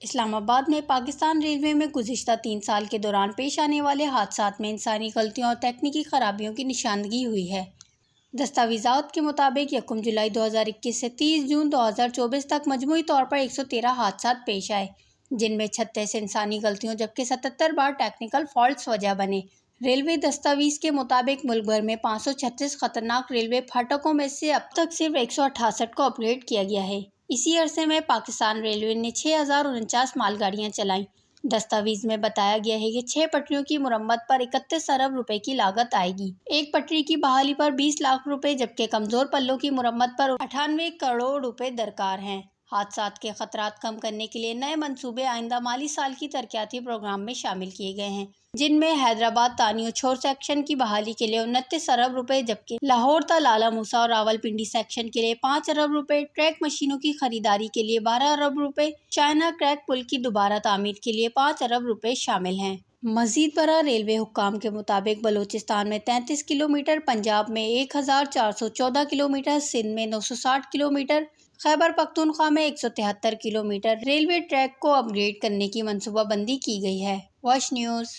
اسلام آباد میں پاکستان ریلوے میں گزشتہ 3 سال کے دوران پیش آنے والے حادثات میں انسانی غلطیوں اور تکنیکی خرابیوں کی نشاندہی ہوئی ہے۔ دستاویزات کے مطابق 1 جولائی 2021 سے 30 جون 2024 تک مجموعی طور پر 113 حادثات پیش آئے، جن میں 36 انسانی غلطیوں جبکہ 77 بار ٹیکنیکل فالٹس وجہ بنے۔ ریلوے دستاویز کے مطابق ملک بھر میں 536 خطرناک ریلوے پھاٹکوں میں سے اب تک صرف 168 کو اپ گریڈ کیا گیا ہے۔ اسی عرصے میں پاکستان ریلوے نے 6049 مال گاڑیاں چلائیں۔ دستاویز میں بتایا گیا ہے کہ 6 پٹریوں کی مرمت پر 31 ارب روپے کی لاگت آئے گی۔ ایک پٹری کی بحالی پر 20 لاکھ روپے جبکہ کمزور پلوں کی مرمت پر 98 کروڑ روپے درکار ہیں۔ حادثات کے خطرات کم کرنے کے لیے نئے منصوبے آئندہ مالی سال کی ترقیاتی پروگرام میں شامل کیے گئے ہیں، جن میں حیدرآباد تانیو چھور سیکشن کی بحالی کے لیے 29 ارب روپے جبکہ لاہور تا لالہ موسیٰ اور راولپنڈی سیکشن کے لیے 5 ارب روپے، ٹریک مشینوں کی خریداری کے لیے 12 ارب روپے، چائنا کریک پل کی دوبارہ تعمیر کے لیے 5 ارب روپے شامل ہیں۔ مزید برآں ریلوے حکام کے مطابق بلوچستان میں 33 کلومیٹر، پنجاب میں 1414 کلومیٹر، سندھ میں 960 کلومیٹر، خیبر پختونخوا میں 173 کلومیٹر ریلوے ٹریک کو اپ گریڈ کرنے کی منصوبہ بندی کی گئی ہے۔ Wash news.